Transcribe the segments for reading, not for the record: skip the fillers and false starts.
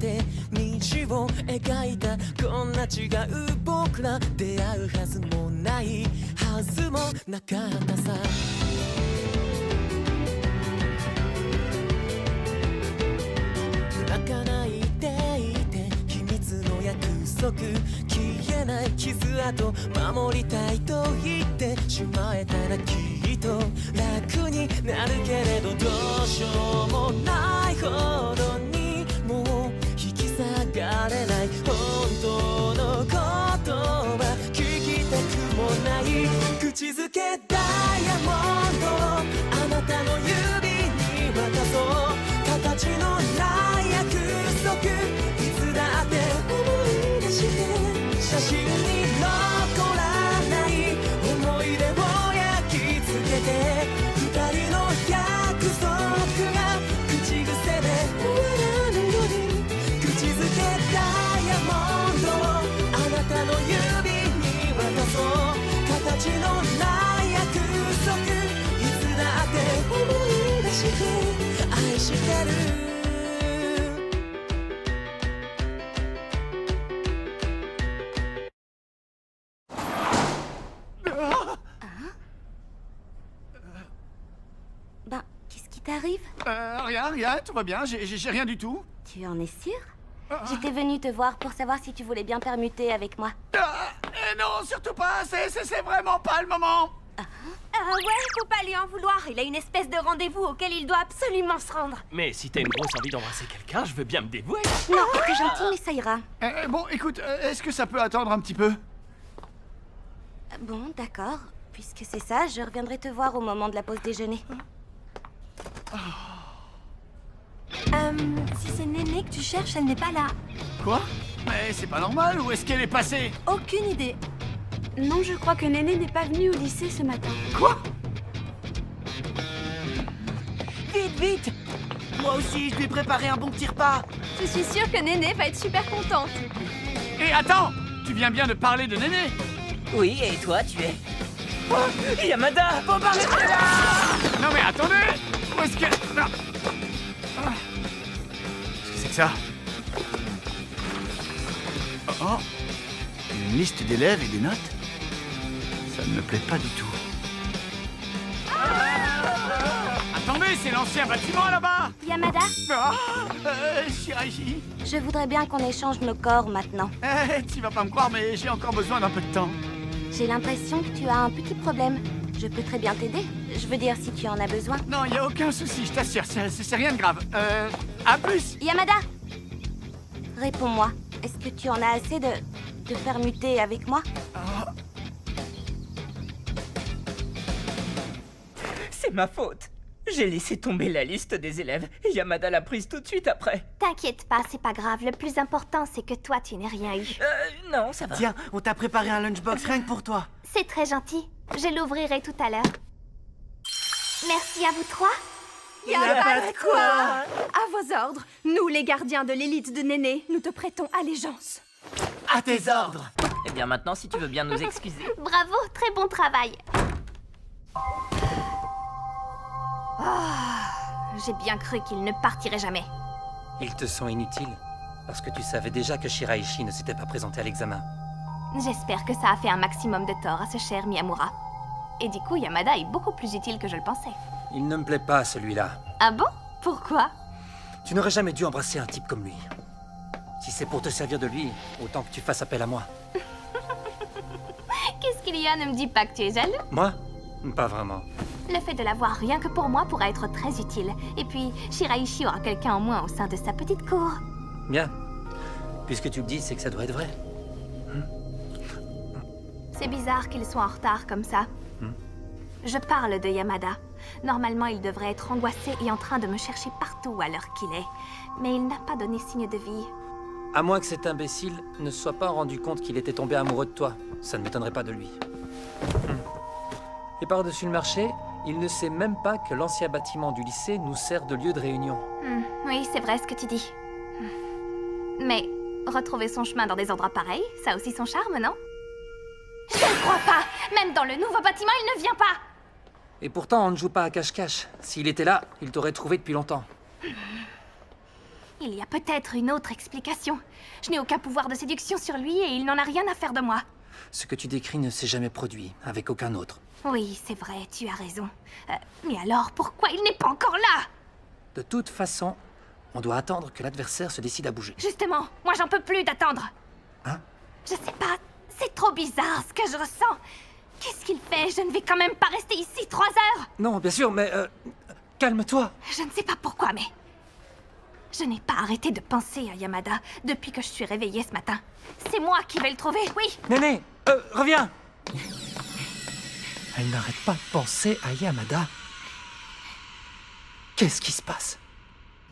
て道を描いたこんな違う僕ら出会うはずもないはずもなかったさ泣かないでいて秘密の約束消えない傷跡守りたいと言ってしまえたらきっと楽になるけれどどうしようもないほどにもう引き下がれない本当のことは聞きたくもない口づけダイヤモンドあなたの指に渡そう形のない約束いつだって思い出して写真に残らない思い出を焼き付けて二人の約束が口癖で終わらぬように口づけダイヤモンドあなたの指に渡そう形のない約束いつだって思い出して愛してるQu'est-ce qui t'arrive? Rien, tout va bien, j'ai rien du tout. Tu en es sûr? J'étais venue te voir pour savoir si tu voulais bien permuter avec moi. Non, surtout pas, c'est vraiment pas le moment. Ouais, faut pas lui en vouloir. Il a une espèce de rendez-vous auquel il doit absolument se rendre. Mais si t'as une grosse envie d'embrasser quelqu'un, je veux bien me dévouer. Non, t'es gentil, mais ça ira. Bon, écoute, est-ce que ça peut attendre un petit peu? Bon, d'accord. Puisque c'est ça, je reviendrai te voir au moment de la pause déjeuner. Si c'est Néné que tu cherches, elle n'est pas là. Quoi? Mais c'est pas normal, où est-ce qu'elle est passée? Aucune idée. Non, je crois que Néné n'est pas venue au lycée ce matin. Quoi? Vite, vite moi aussi je lui ai préparé un bon petit repas Je suis sûre que Néné va être super contente. Et attends, tu viens bien de parler de Néné? Oui et toi tu es Yamada faut m'arrêter là Non mais attendez! Où est-ce qu'elle... Non. Qu'est-ce que c'est que ça? Oh, une liste d'élèves et des notes? Ça ne me plaît pas du tout. Attendez, c'est l'ancien bâtiment là-bas! Yamada, Shiraishi. je voudrais bien qu'on échange nos corps maintenant. Tu vas pas me croire, mais j'ai encore besoin d'un peu de temps. J'ai l'impression que tu as un petit problème. Je peux très bien t'aider. Je veux dire, si tu en as besoin. Non, y a aucun souci, je t'assure, c'est rien de grave. À plus! Yamada! Réponds-moi. Est-ce que tu en as assez de permuter avec moi? C'est ma faute j'ai laissé tomber la liste des élèves et Yamada l'a prise tout de suite après. T'inquiète pas, c'est pas grave. Le plus important, c'est que toi, tu n'aies rien eu. Non, ça va. Tiens, on t'a préparé un lunchbox rien que pour toi. C'est très gentil. Je l'ouvrirai tout à l'heure. Merci à vous trois. Y a pas de quoi. À vos ordres. Nous, les gardiens de l'élite de Néné, nous te prêtons allégeance. À tes ordres. Eh bien maintenant, si tu veux bien nous excuser. Bravo, très bon travail. J'ai bien cru qu'il ne partirait jamais. Ils te sont inutiles, parce que tu savais déjà que Shiraishi ne s'était pas présenté à l'examen. J'espère que ça a fait un maximum de tort à ce cher Miyamura. Et du coup, Yamada est beaucoup plus utile que je le pensais. Il ne me plaît pas, celui-là. Ah bon? Pourquoi? Tu n'aurais jamais dû embrasser un type comme lui. Si c'est pour te servir de lui, autant que tu fasses appel à moi. Qu'est-ce qu'il y a? Ne me dis pas que tu es jaloux. Moi? Pas vraiment. Le fait de l'avoir rien que pour moi pourra être très utile. Et puis, Shiraishi aura quelqu'un en moins au sein de sa petite cour. Bien. Puisque tu le dis, c'est que ça doit être vrai. C'est bizarre qu'il soit en retard comme ça. Je parle de Yamada. Normalement, il devrait être angoissé et en train de me chercher partout à l'heure qu'il est. Mais il n'a pas donné signe de vie. À moins que cet imbécile ne se soit pas rendu compte qu'il était tombé amoureux de toi. Ça ne m'étonnerait pas de lui. Et par-dessus le marché, il ne sait même pas que l'ancien bâtiment du lycée nous sert de lieu de réunion. Oui, c'est vrai ce que tu dis. Mais retrouver son chemin dans des endroits pareils, ça a aussi son charme, non? Je ne crois pas! Même dans le nouveau bâtiment, il ne vient pas! Et pourtant, on ne joue pas à cache-cache. S'il était là, il t'aurait trouvé depuis longtemps. Il y a peut-être une autre explication. Je n'ai aucun pouvoir de séduction sur lui et il n'en a rien à faire de moi. Ce que tu décris ne s'est jamais produit avec aucun autre. Oui, c'est vrai, tu as raison. Mais alors, pourquoi il n'est pas encore là? De toute façon, on doit attendre que l'adversaire se décide à bouger. Justement, moi j'en peux plus d'attendre. Hein? Je sais pas, c'est trop bizarre ce que je ressens. Qu'est-ce qu'il fait? Je ne vais quand même pas rester ici 3 heures. Non, bien sûr, mais calme-toi. Je ne sais pas pourquoi, mais... Je n'ai pas arrêté de penser à Yamada depuis que je suis réveillée ce matin. C'est moi qui vais le trouver, oui. Néné, reviens. Elle n'arrête pas de penser à Yamada. Qu'est-ce qui se passe?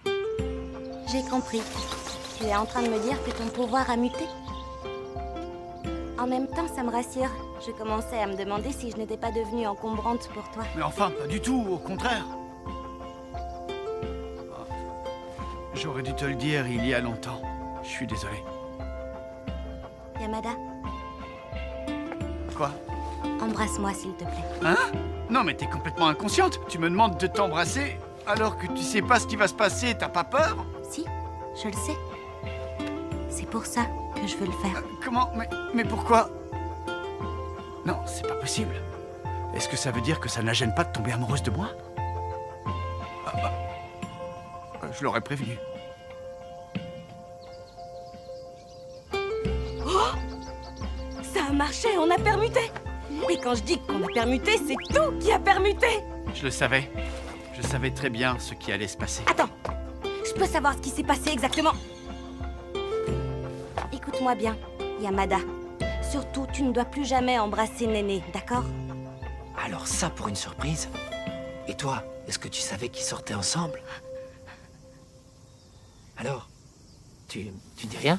J'ai compris. Tu es en train de me dire que ton pouvoir a muté? En même temps, ça me rassure. Je commençais à me demander si je n'étais pas devenue encombrante pour toi. Mais enfin, pas du tout, au contraire. J'aurais dû te le dire il y a longtemps. Je suis désolé. Yamada, Quoi? embrasse-moi s'il te plaît. Hein? Non mais t'es complètement inconsciente. Tu me demandes de t'embrasser alors que tu sais pas ce qui va se passer, t'as pas peur? Si, je le sais. C'est pour ça que je veux le faire. Comment? Mais pourquoi? Non, c'est pas possible. Est-ce que ça veut dire que ça ne la gêne pas de tomber amoureuse de moi? Ah bah... Je l'aurais prévenu. Ça a marché, on a permuté. Et quand je dis qu'on a permuté, c'est tout qui a permuté. Je le savais. Je savais très bien ce qui allait se passer. Attends, je peux savoir ce qui s'est passé exactement. Écoute-moi bien, Yamada. Surtout, tu ne dois plus jamais embrasser Néné, d'accord? Alors ça pour une surprise. Et toi, est-ce que tu savais qu'ils sortaient ensemble? Alors, tu dis rien?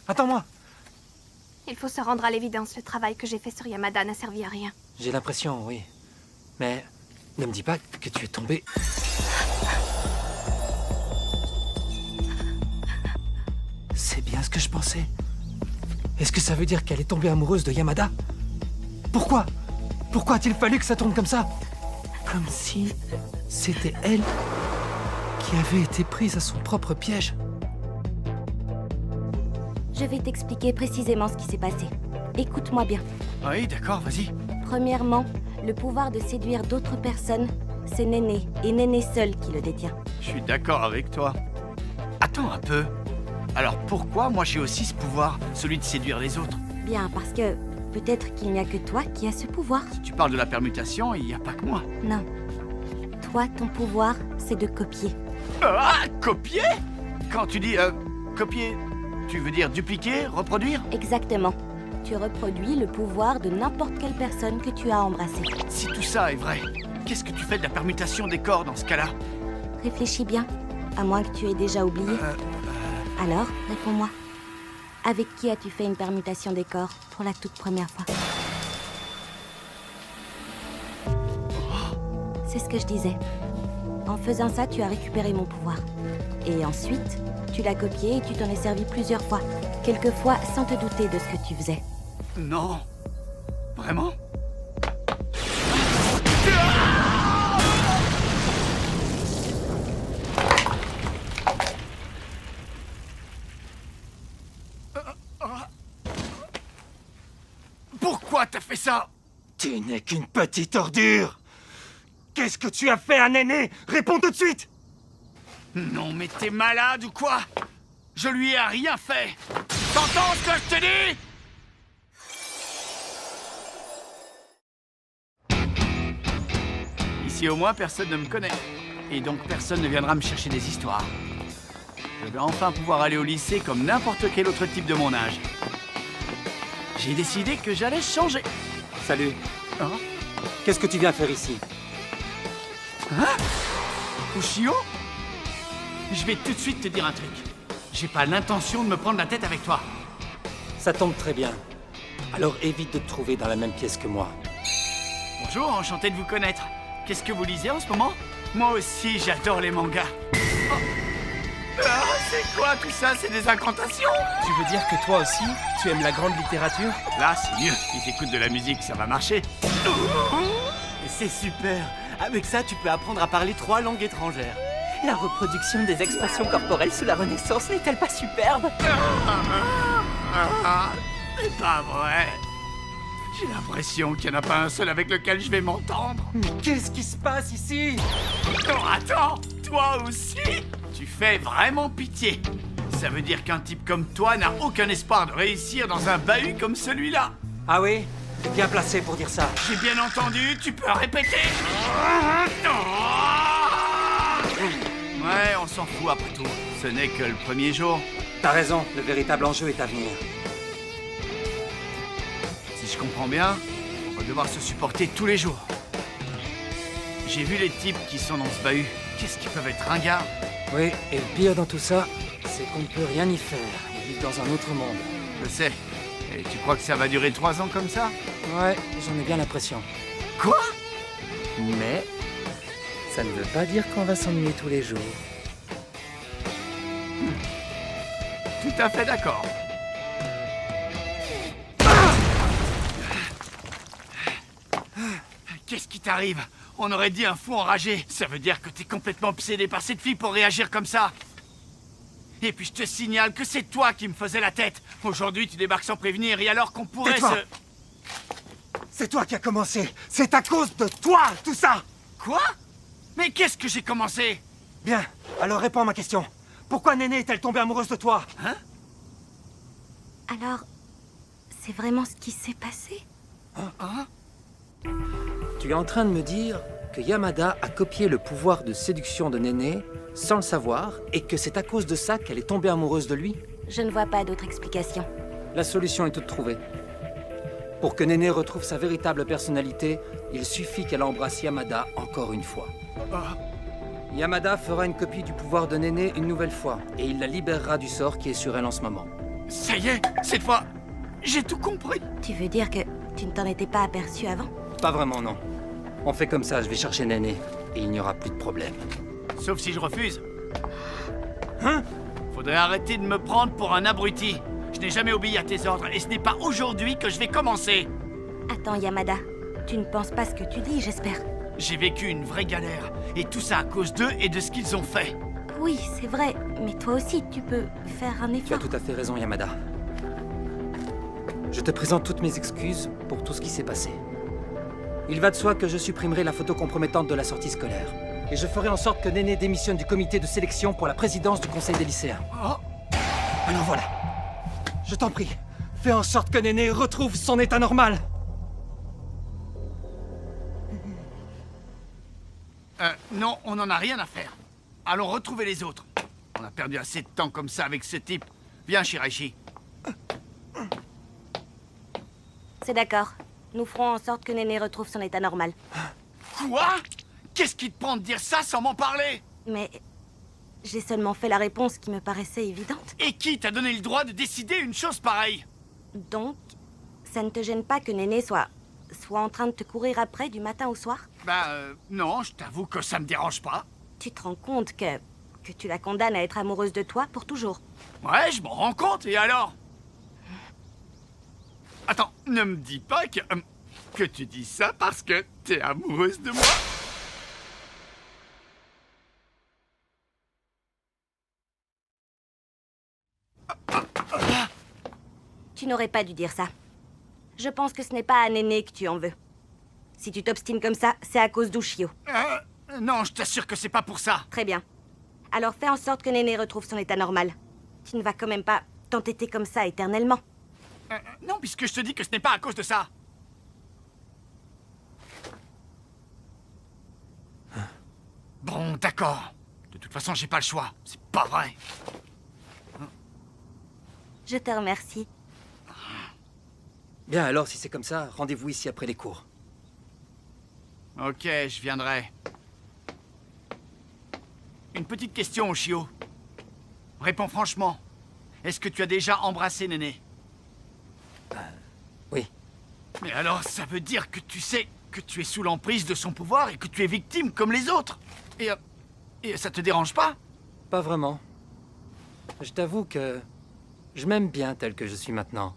Attends-moi. Il faut se rendre à l'évidence, le travail que j'ai fait sur Yamada n'a servi à rien. J'ai l'impression, oui. Mais ne me dis pas que tu es tombé. C'est bien ce que je pensais. Est-ce que ça veut dire qu'elle est tombée amoureuse de Yamada? Pourquoi? Pourquoi a-t-il fallu que ça tombe comme ça? Comme si c'était elle qui avait été prise à son propre piège. Je vais t'expliquer précisément ce qui s'est passé. Écoute-moi bien. Oui, d'accord, vas-y. Premièrement, le pouvoir de séduire d'autres personnes, c'est Néné, et Néné seule qui le détient. Je suis d'accord avec toi. Attends un peu. Alors pourquoi moi j'ai aussi ce pouvoir, celui de séduire les autres? Bien, parce que peut-être qu'il n'y a que toi qui as ce pouvoir. Si tu parles de la permutation, il n'y a pas que moi. Non. Toi, ton pouvoir, c'est de copier. Ah, copier? Quand tu dis copier, tu veux dire dupliquer, reproduire? Exactement. Tu reproduis le pouvoir de n'importe quelle personne que tu as embrassée. Si tout ça est vrai, qu'est-ce que tu fais de la permutation des corps dans ce cas-là? Réfléchis bien, à moins que tu aies déjà oublié. Alors, réponds-moi. Avec qui as-tu fait une permutation des corps pour la toute première fois? C'est ce que je disais. En faisant ça, tu as récupéré mon pouvoir. Et ensuite, tu l'as copié et tu t'en es servi plusieurs fois. Quelquefois sans te douter de ce que tu faisais. Non. Vraiment? Pourquoi t'as fait ça? Tu n'es qu'une petite ordure. Qu'est-ce que tu as fait à Néné? Réponds tout de suite. Non mais t'es malade ou quoi? Je lui ai rien fait. T'entends ce que je te dis? Ici au moins personne ne me connaît. Et donc personne ne viendra me chercher des histoires. Je vais enfin pouvoir aller au lycée comme n'importe quel autre type de mon âge. J'ai décidé que j'allais changer. Salut. Hein? Qu'est-ce que tu viens faire ici? Hein? Ushio? Je vais tout de suite te dire un truc. J'ai pas l'intention de me prendre la tête avec toi. Ça tombe très bien. Alors évite de te trouver dans la même pièce que moi. Bonjour, enchanté de vous connaître. Qu'est-ce que vous lisez en ce moment? Moi aussi, j'adore les mangas. Oh. Ah, c'est quoi tout ça? C'est des incantations? Tu veux dire que toi aussi, tu aimes la grande littérature? Là, c'est mieux. Ils écoutent de la musique, ça va marcher. Et c'est super. Avec ça, tu peux apprendre à parler 3 langues étrangères. La reproduction des expressions corporelles sous la Renaissance n'est-elle pas superbe? C'est pas vrai. J'ai l'impression qu'il n'y en a pas un seul avec lequel je vais m'entendre. Mais qu'est-ce qui se passe ici? Non, attends, toi aussi? Tu fais vraiment pitié. Ça veut dire qu'un type comme toi n'a aucun espoir de réussir dans un bahut comme celui-là. Ah oui? T'es bien placé pour dire ça. J'ai bien entendu, tu peux répéter? Ouais, on s'en fout après tout. Ce n'est que le premier jour. T'as raison, le véritable enjeu est à venir. Si je comprends bien, on va devoir se supporter tous les jours. J'ai vu les types qui sont dans ce bahut. Qu'est-ce qu'ils peuvent être ringards? Oui, et le pire dans tout ça, c'est qu'on ne peut rien y faire. Ils vivent dans un autre monde. Je sais. Et tu crois que ça va durer 3 ans comme ça? Ouais, j'en ai bien l'impression. Quoi? Mais ça ne veut pas dire qu'on va s'ennuyer tous les jours. Tout à fait d'accord. Qu'est-ce qui t'arrive? On aurait dit un fou enragé. Ça veut dire que t'es complètement obsédé par cette fille pour réagir comme ça. Et puis je te signale que c'est toi qui me faisais la tête. Aujourd'hui, tu débarques sans prévenir, et alors qu'on pourrait Tais-toi. se... C'est toi qui as commencé. C'est à cause de toi, tout ça. Quoi? Mais qu'est-ce que j'ai commencé? Bien, alors réponds à ma question. Pourquoi Néné est-elle tombée amoureuse de toi? Hein? Alors, c'est vraiment ce qui s'est passé? Hein? Tu es en train de me dire que Yamada a copié le pouvoir de séduction de Néné sans le savoir et que c'est à cause de ça qu'elle est tombée amoureuse de lui? Je ne vois pas d'autre explication. La solution est toute trouvée. Pour que Néné retrouve sa véritable personnalité, il suffit qu'elle embrasse Yamada encore une fois. Yamada fera une copie du pouvoir de Néné une nouvelle fois, et il la libérera du sort qui est sur elle en ce moment. Ça y est, cette fois, j'ai tout compris. Tu veux dire que tu ne t'en étais pas aperçu avant? Pas vraiment, non. On fait comme ça, je vais chercher Néné, et il n'y aura plus de problème. Sauf si je refuse. Hein? Faudrait arrêter de me prendre pour un abruti. Je n'ai jamais obéi à tes ordres, et ce n'est pas aujourd'hui que je vais commencer. Attends, Yamada. Tu ne penses pas ce que tu dis, j'espère. J'ai vécu une vraie galère, et tout ça à cause d'eux et de ce qu'ils ont fait. Oui, c'est vrai, mais toi aussi, tu peux faire un Tu as effort. tout à fait raison, Yamada. Je te présente toutes mes excuses pour tout ce qui s'est passé. Il va de soi que je supprimerai la photo compromettante de la sortie scolaire. Et je ferai en sorte que Néné démissionne du comité de sélection pour la présidence du conseil des lycéens. Oh, Alors voilà. Je t'en prie, fais en sorte que Néné retrouve son état normal. non, on n'en a rien à faire. Allons retrouver les autres. On a perdu assez de temps comme ça avec ce type. Viens, Shiraishi. C'est d'accord. Nous ferons en sorte que Néné retrouve son état normal. Quoi? Qu'est-ce qui te prend de dire ça sans m'en parler? Mais j'ai seulement fait la réponse qui me paraissait évidente. Et qui t'a donné le droit de décider une chose pareille? Donc, ça ne te gêne pas que Néné soit en train de te courir après du matin au soir? Non, je t'avoue que ça me dérange pas. Tu te rends compte que tu la condamnes à être amoureuse de toi pour toujours? Ouais, je m'en rends compte, et alors? Attends, ne me dis pas que tu dis ça parce que t'es amoureuse de moi? Tu n'aurais pas dû dire ça. Je pense que ce n'est pas à Néné que tu en veux. Si tu t'obstines comme ça, c'est à cause d'Ushio. Non, je t'assure que c'est pas pour ça. Très bien. Alors fais en sorte que Néné retrouve son état normal. Tu ne vas quand même pas t'entêter comme ça éternellement. Non, puisque je te dis que ce n'est pas à cause de ça. Bon, d'accord. De toute façon, j'ai pas le choix. C'est pas vrai. Je te remercie. Bien, alors, si c'est comme ça, rendez-vous ici après les cours. Ok, je viendrai. Une petite question, Ushio. Réponds franchement. Est-ce que tu as déjà embrassé Néné? Oui. Mais alors, ça veut dire que tu sais que tu es sous l'emprise de son pouvoir et que tu es victime comme les autres. Et ça te dérange pas? Pas vraiment. Je t'avoue que je m'aime bien tel que je suis maintenant.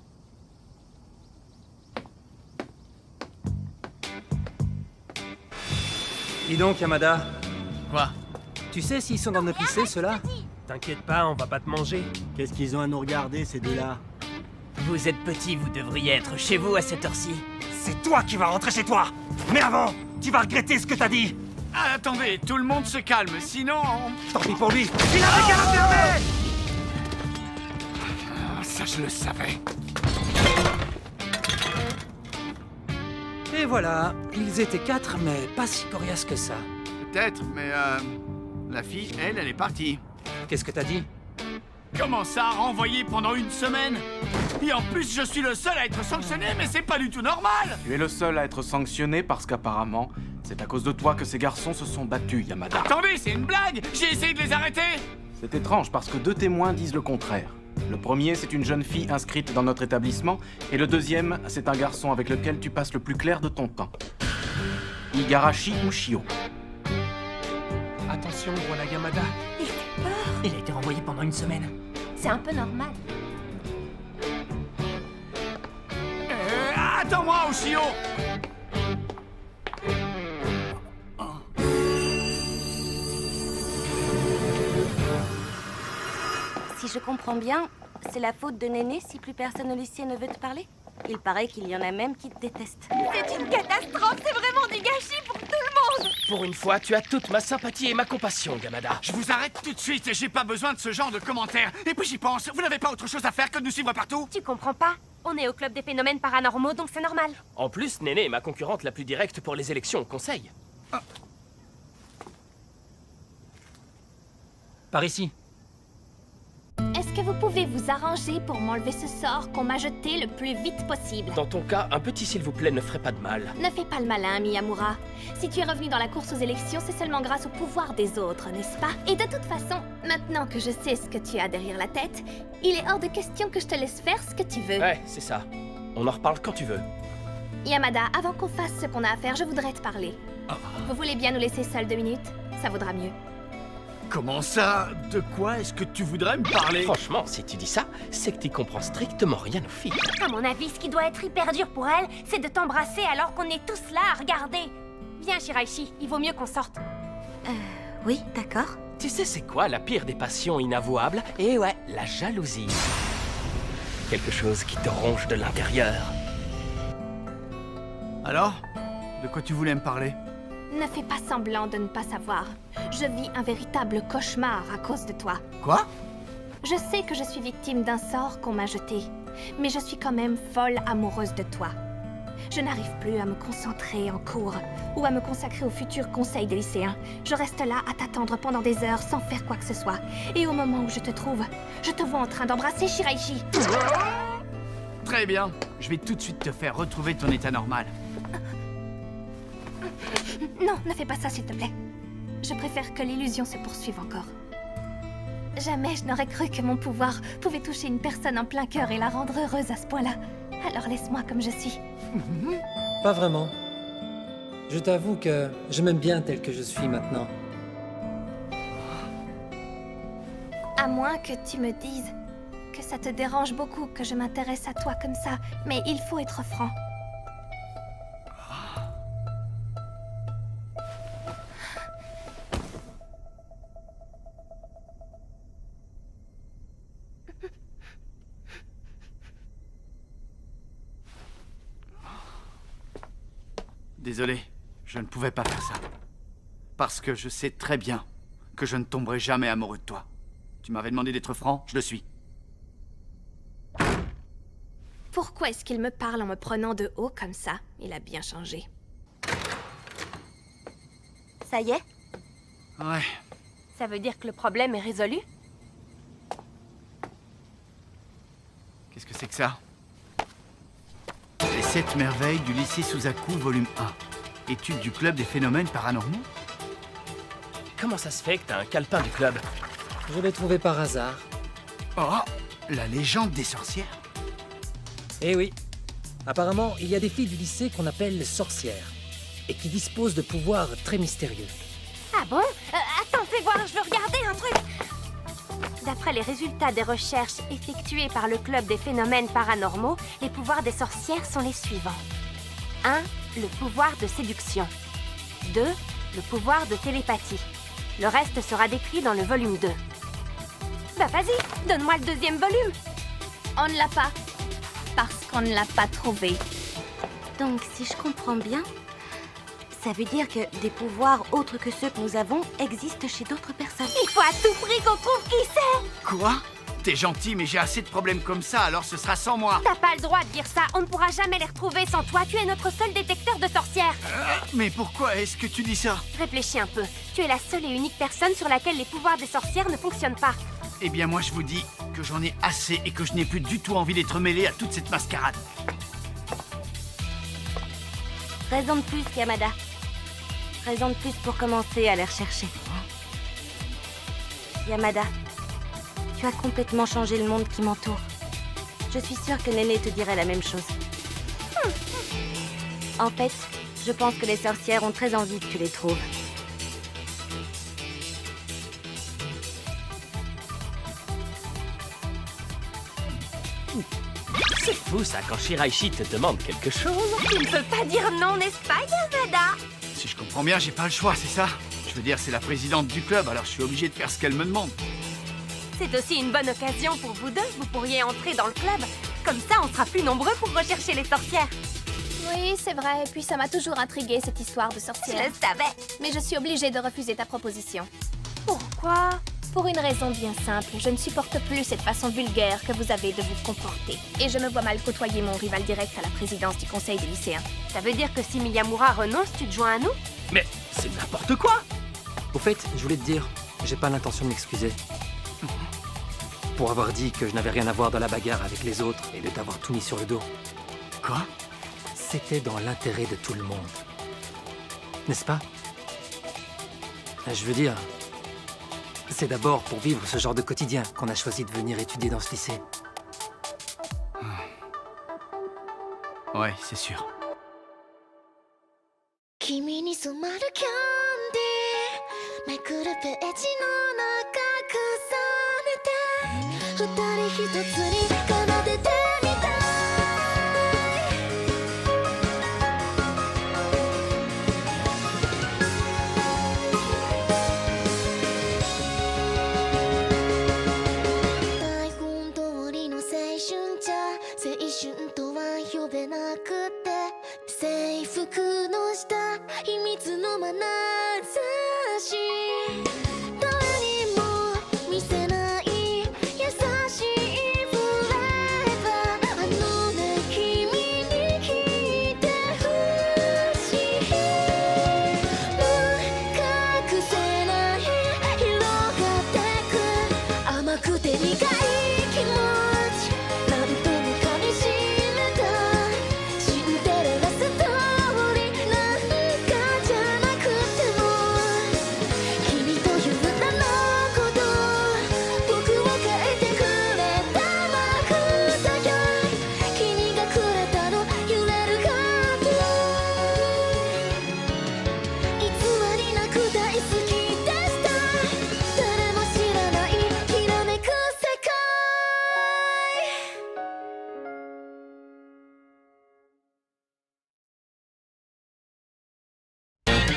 Dis donc, Yamada, Quoi? tu sais s'ils sont dans notre lycée, ceux-là? T'inquiète pas, on va pas te manger. Qu'est-ce qu'ils ont à nous regarder, ces deux-là? Vous êtes petit, vous devriez être chez vous à cette heure-ci. C'est toi qui vas rentrer chez toi! Mais avant, tu vas regretter ce que t'as dit! Ah, attendez, tout le monde se calme, sinon... Tant pis pour lui! Il avait qu'à la fermer! Ah, ça, je le savais. Et voilà, ils étaient 4, mais pas si coriaces que ça. Peut-être, mais la fille, elle est partie. Qu'est-ce que t'as dit? Comment ça, renvoyé pendant une semaine? Et en plus, je suis le seul à être sanctionné, mais c'est pas du tout normal! Tu es le seul à être sanctionné parce qu'apparemment, c'est à cause de toi que ces garçons se sont battus, Yamada. Attendez, c'est une blague! J'ai essayé de les arrêter! C'est étrange parce que 2 témoins disent le contraire. Le premier, c'est une jeune fille inscrite dans notre établissement, et le deuxième, c'est un garçon avec lequel tu passes le plus clair de ton temps. Igarashi Ushio. Attention, voilà Yamada. Il a été renvoyé pendant une semaine. C'est un peu normal. Attends-moi, Ushio! Si je comprends bien, c'est la faute de Néné si plus personne au lycée ne veut te parler? Il paraît qu'il y en a même qui te détestent. C'est une catastrophe, c'est vraiment du gâchis pour tout le monde. Pour une fois, tu as toute ma sympathie et ma compassion, Yamada. Je vous arrête tout de suite, j'ai pas besoin de ce genre de commentaires. Et puis j'y pense, vous n'avez pas autre chose à faire que de nous suivre partout? Tu comprends pas? On est au club des phénomènes paranormaux, donc c'est normal. En plus, Néné est ma concurrente la plus directe pour les élections au conseil. Par ici. Est-ce que vous pouvez vous arranger pour m'enlever ce sort qu'on m'a jeté le plus vite possible? Dans ton cas, un petit s'il vous plaît ne ferait pas de mal. Ne fais pas le malin, Miyamura. Si tu es revenu dans la course aux élections, c'est seulement grâce au pouvoir des autres, n'est-ce pas? Et de toute façon, maintenant que je sais ce que tu as derrière la tête, il est hors de question que je te laisse faire ce que tu veux. Ouais, c'est ça. On en reparle quand tu veux. Yamada, avant qu'on fasse ce qu'on a à faire, je voudrais te parler. Vous voulez bien nous laisser seuls 2 minutes? Ça vaudra mieux. Comment ça? De quoi est-ce que tu voudrais me parler? Franchement, si tu dis ça, c'est que tu comprends strictement rien aux filles. À mon avis, ce qui doit être hyper dur pour elle, c'est de t'embrasser alors qu'on est tous là à regarder. Viens, Shiraishi, il vaut mieux qu'on sorte. Oui, d'accord. Tu sais c'est quoi la pire des passions inavouables? Eh ouais, la jalousie. Quelque chose qui te ronge de l'intérieur. Alors? De quoi tu voulais me parler? Ne fais pas semblant de ne pas savoir. Je vis un véritable cauchemar à cause de toi. Quoi? Je sais que je suis victime d'un sort qu'on m'a jeté, mais je suis quand même folle amoureuse de toi. Je n'arrive plus à me concentrer en cours ou à me consacrer au futur conseil des lycéens. Je reste là à t'attendre pendant des heures sans faire quoi que ce soit. Et au moment où je te trouve, je te vois en train d'embrasser Shiraishi. Très bien, je vais tout de suite te faire retrouver ton état normal. Non, ne fais pas ça, s'il te plaît. Je préfère que l'illusion se poursuive encore. Jamais je n'aurais cru que mon pouvoir pouvait toucher une personne en plein cœur et la rendre heureuse à ce point-là. Alors laisse-moi comme je suis. Pas vraiment. Je t'avoue que je m'aime bien tel que je suis maintenant. À moins que tu me dises que ça te dérange beaucoup que je m'intéresse à toi comme ça. Mais il faut être franc. Désolé, je ne pouvais pas faire ça. Parce que je sais très bien que je ne tomberai jamais amoureux de toi. Tu m'avais demandé d'être franc, je le suis. Pourquoi est-ce qu'il me parle en me prenant de haut comme ça? Il a bien changé. Ça y est? Ouais. Ça veut dire que le problème est résolu? Qu'est-ce que c'est que ça? Les 7 merveilles du lycée Suzaku, volume 1. Étude du club des phénomènes paranormaux? Comment ça se fait que t'as un calepin du club? Je l'ai trouvé par hasard. Oh, la légende des sorcières. Eh oui. Apparemment, il y a des filles du lycée qu'on appelle les sorcières et qui disposent de pouvoirs très mystérieux. Ah bon? Attends, fais voir, je veux regarder un truc. D'après les résultats des recherches effectuées par le club des phénomènes paranormaux, les pouvoirs des sorcières sont les suivants. 1. Le pouvoir de séduction. 2. le pouvoir de télépathie. Le reste sera décrit dans le volume 2. Bah vas-y, donne-moi le deuxième volume. On ne l'a pas. Parce qu'on ne l'a pas trouvé. Donc, si je comprends bien, ça veut dire que des pouvoirs autres que ceux que nous avons existent chez d'autres personnes. Il faut à tout prix qu'on trouve qui c'est. Quoi? T'es gentil, mais j'ai assez de problèmes comme ça, alors ce sera sans moi. T'as pas le droit de dire ça, on ne pourra jamais les retrouver sans toi. Tu es notre seul détecteur de sorcières. Mais pourquoi est-ce que tu dis ça? Réfléchis un peu. Tu es la seule et unique personne sur laquelle les pouvoirs des sorcières ne fonctionnent pas. Eh bien, moi, je vous dis que j'en ai assez et que je n'ai plus du tout envie d'être mêlé à toute cette mascarade. Raison de plus, Yamada. Raison de plus pour commencer à les rechercher. Yamada, tu as complètement changé le monde qui m'entoure. Je suis sûre que Néné te dirait la même chose. En fait, je pense que les sorcières ont très envie que tu les trouves. C'est fou ça, quand Shiraishi te demande quelque chose. Tu ne peux pas dire non, n'est-ce pas, Yamada? Si je comprends bien, j'ai pas le choix, c'est ça? Je veux dire, c'est la présidente du club, alors je suis obligé de faire ce qu'elle me demande. C'est aussi une bonne occasion pour vous deux. Vous pourriez entrer dans le club. Comme ça, on sera plus nombreux pour rechercher les sorcières. Oui, c'est vrai. Et puis ça m'a toujours intriguée, cette histoire de Je sorcière. le savais. Mais je suis obligée de refuser ta proposition. Pourquoi? Pour une raison bien simple, je ne supporte plus cette façon vulgaire que vous avez de vous comporter. Et je me vois mal côtoyer mon rival direct à la présidence du conseil des lycéens. Ça veut dire que si Miyamura renonce, tu te joins à nous? Mais c'est n'importe quoi. Au fait, je voulais te dire, j'ai pas l'intention de m'excuser. Pour avoir dit que je n'avais rien à voir dans la bagarre avec les autres et de t'avoir tout mis sur le dos. Quoi? C'était dans l'intérêt de tout le monde. N'est-ce pas? Je veux dire, c'est d'abord pour vivre ce genre de quotidien qu'on a choisi de venir étudier dans ce lycée. Ouais, c'est sûr. 君に染まるキャンディーめくるページの中重ねて二人一つに奏でてみたい台本通りの青春じゃ青春とは呼べなくて制服の下秘密の眼差し誰にも見せない優しいフレーバーあのね君に聞いてほしい隠せない広がってく甘くて苦い気持ちなんとも噛みしめたシンデレラストーリーなんかじゃなくても君という名のこと僕を変えてくれた魔法だよ君がくれたの揺れるハート偽りなく大好きでした誰も知らないきらめく世界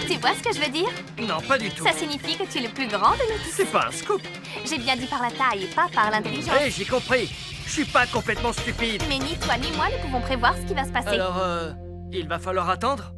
Tu vois ce que je veux dire? Non, pas du tout. Ça signifie que tu es le plus grand de nous tous. C'est pas un scoop. J'ai bien dit par la taille et pas par l'intelligence. Hé, j'ai compris. Je suis pas complètement stupide. Mais ni toi ni moi ne pouvons prévoir ce qui va se passer. Alors, il va falloir attendre?